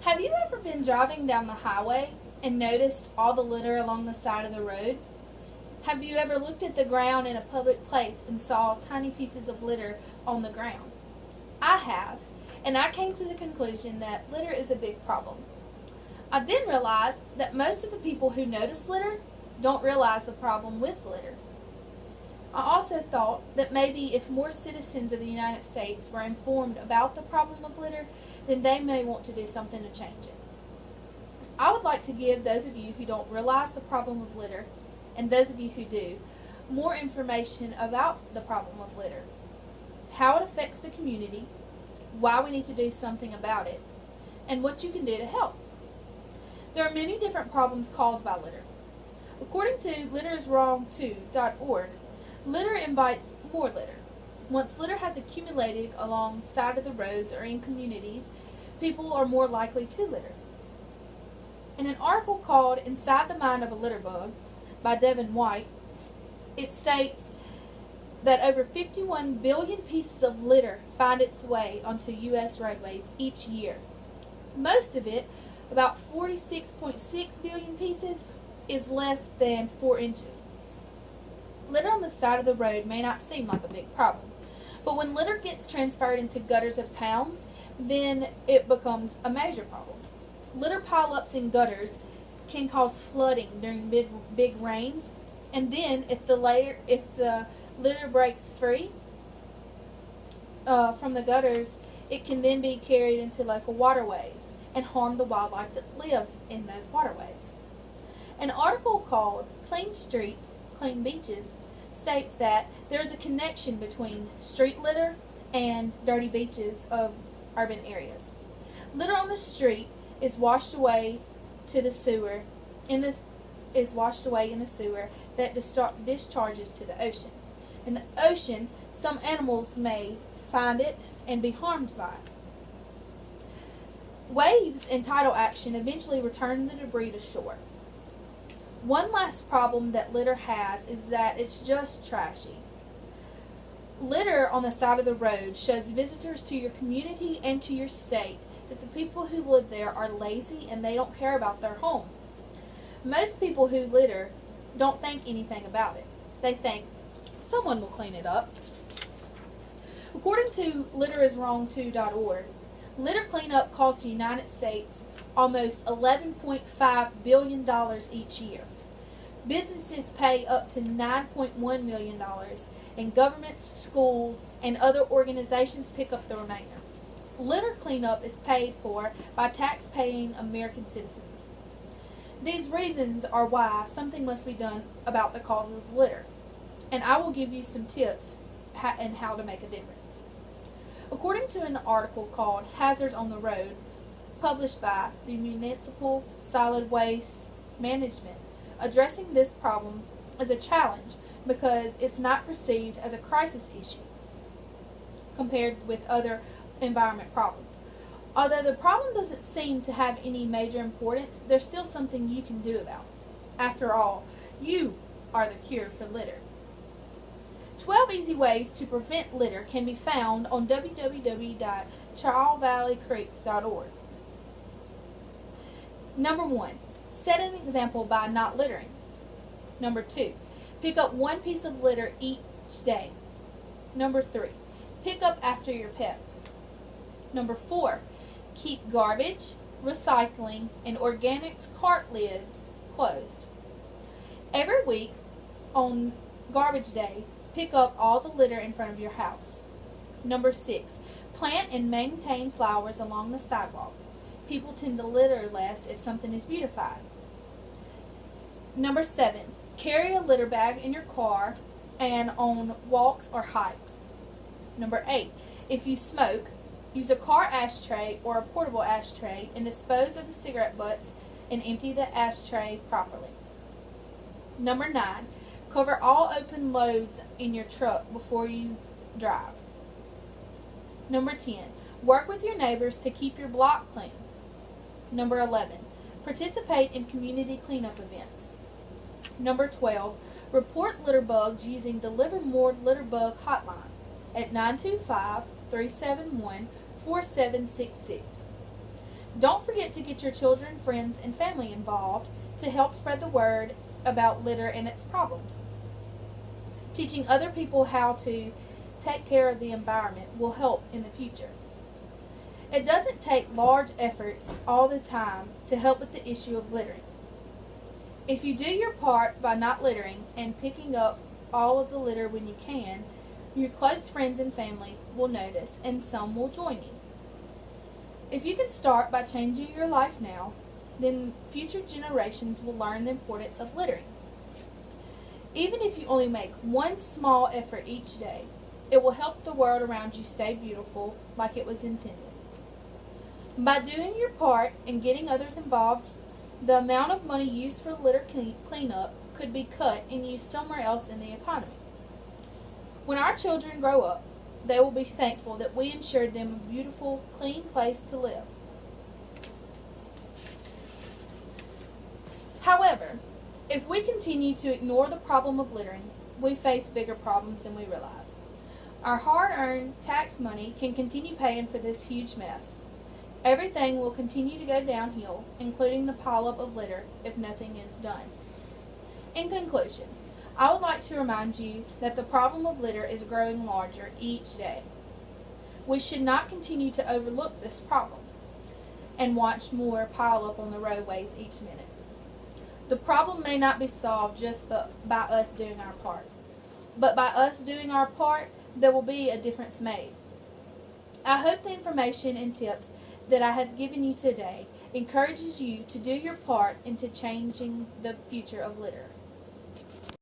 Have you ever been driving down the highway and noticed all the litter along the side of the road? Have you ever looked at the ground in a public place and saw tiny pieces of litter on the ground? I have, and I came to the conclusion that litter is a big problem. I then realized that most of the people who notice litter don't realize the problem with litter. I also thought that maybe if more citizens of the United States were informed about the problem of litter, then they may want to do something to change it. I would like to give those of you who don't realize the problem of litter, and those of you who do, more information about the problem of litter, how it affects the community, why we need to do something about it, and what you can do to help. There are many different problems caused by litter. According to litteriswrongtoo.org, litter invites more litter. Once litter has accumulated along the side of the roads or in communities, people are more likely to litter. In an article called Inside the Mind of a Litter Bug by Devin White, it states that over 51 billion pieces of litter find its way onto U.S. roadways each year. Most of it, about 46.6 billion pieces, is less than 4 inches. Litter on the side of the road may not seem like a big problem, but when litter gets transferred into gutters of towns, then it becomes a major problem. Litter pileups in gutters can cause flooding during big rains, and then if the litter breaks free from the gutters, it can then be carried into local waterways and harm the wildlife that lives in those waterways. An article called Clean Streets, Clean Beaches states that there is a connection between street litter and dirty beaches of urban areas. Litter on the street is washed away to the sewer in the sewer that discharges to the ocean. In the ocean, some animals may find it and be harmed by it. Waves and tidal action eventually return the debris to shore. One last problem that litter has is that it's just trashy. Litter on the side of the road shows visitors to your community and to your state that the people who live there are lazy and they don't care about their home. Most people who litter don't think anything about it. They think, someone will clean it up. According to litteriswrongtoo.org, litter cleanup costs the United States almost $11.5 billion each year. Businesses pay up to $9.1 million, and governments, schools, and other organizations pick up the remainder. Litter cleanup is paid for by tax-paying American citizens. These reasons are why something must be done about the causes of litter, and I will give you some tips on how to make a difference. According to an article called Hazards on the Road, published by the Municipal Solid Waste Management, addressing this problem is a challenge because it's not perceived as a crisis issue compared with other environment problems. Although the problem doesn't seem to have any major importance, there's still something you can do about it. After all, you are the cure for litter. 12 easy ways to prevent litter can be found on www.childvalleycreeks.org. Number 1. Set an example by not littering. Number 2. Pick up one piece of litter each day. Number 3. Pick up after your pet. Number 4. Keep garbage, recycling, and organics cart lids closed. Every week on garbage day, pick up all the litter in front of your house. Number 6. Plant and maintain flowers along the sidewalk. People tend to litter less if something is beautified. Number 7. Carry a litter bag in your car and on walks or hikes. Number 8. If you smoke, use a car ashtray or a portable ashtray and dispose of the cigarette butts and empty the ashtray properly. Number 9. Cover all open loads in your truck before you drive. Number 10. Work with your neighbors to keep your block clean. Number 11. Participate in community cleanup events. Number 12. Report litter bugs using the Livermore Litter Bug Hotline at 925-371-4766. Don't forget to get your children, friends, and family involved to help spread the word about litter and its problems. Teaching other people how to take care of the environment will help in the future. It doesn't take large efforts all the time to help with the issue of littering. If you do your part by not littering and picking up all of the litter when you can, your close friends and family will notice, and some will join you. If you can start by changing your life now, then future generations will learn the importance of littering. Even if you only make one small effort each day, it will help the world around you stay beautiful like it was intended. By doing your part and getting others involved, the amount of money used for litter cleanup could be cut and used somewhere else in the economy. When our children grow up, they will be thankful that we ensured them a beautiful, clean place to live. However, if we continue to ignore the problem of littering, we face bigger problems than we realize. Our hard-earned tax money can continue paying for this huge mess. Everything will continue to go downhill, including the pileup of litter, if nothing is done. In conclusion, I would like to remind you that the problem of litter is growing larger each day. We should not continue to overlook this problem and watch more pile up on the roadways each minute. The problem may not be solved just by us doing our part, but by us doing our part, there will be a difference made. I hope the information and tips that I have given you today encourages you to do your part into changing the future of litter.